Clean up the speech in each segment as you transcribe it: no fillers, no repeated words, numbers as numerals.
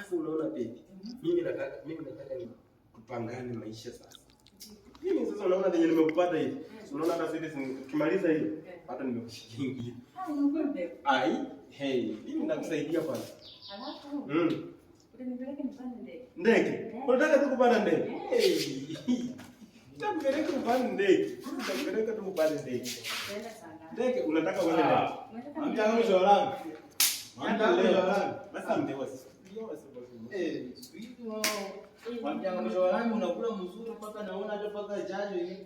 Sasa unaona baby, mimi nataka tupangane maisha sasa. Mimi sasa unaona venye nimekupata hivi. Unaona hata sisi tukimaliza hiyo hata nimekushikingi. Ai, hey, mimi nakusaidia bwana. Alafu utanipeleka nipande ndege. Ndege? Unataka tu kupanda ndege? Nitakupeleka kupanda ndege. Nitakupeleka tu kupanda ndege. Ndege unataka uende ndege? Ambia kama mwisho wangu. Ambia leo wangu. Basi ndio wasi. Sweet wao. Ambia kama mwisho wangu unakula mzuri mpaka naona hata mpaka jajo hivi.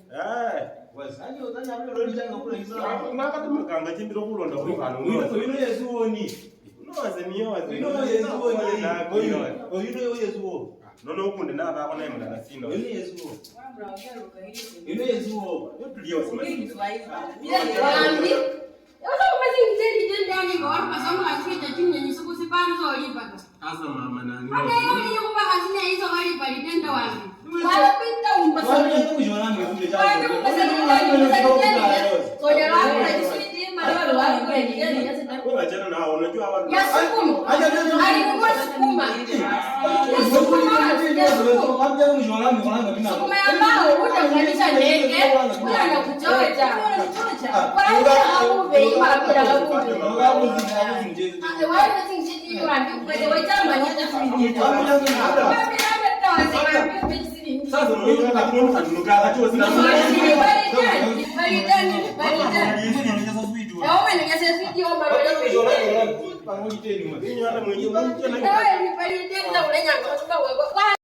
Wasani utani hapo leo janga kula hizo. Unaka tu mkanga chimbiro kulonda kulano. Wino Yesu woni. Unawazania wazi. Wino Yesu woni. Wino Yesu woni. Nono ukunde na baba na mwana nasino. Wino Yesu woni. Wino Yesu woni. Tulio sema. Asa mama nani? Wachana nao unajua hawa. Sasa unataka kunuka acho sina.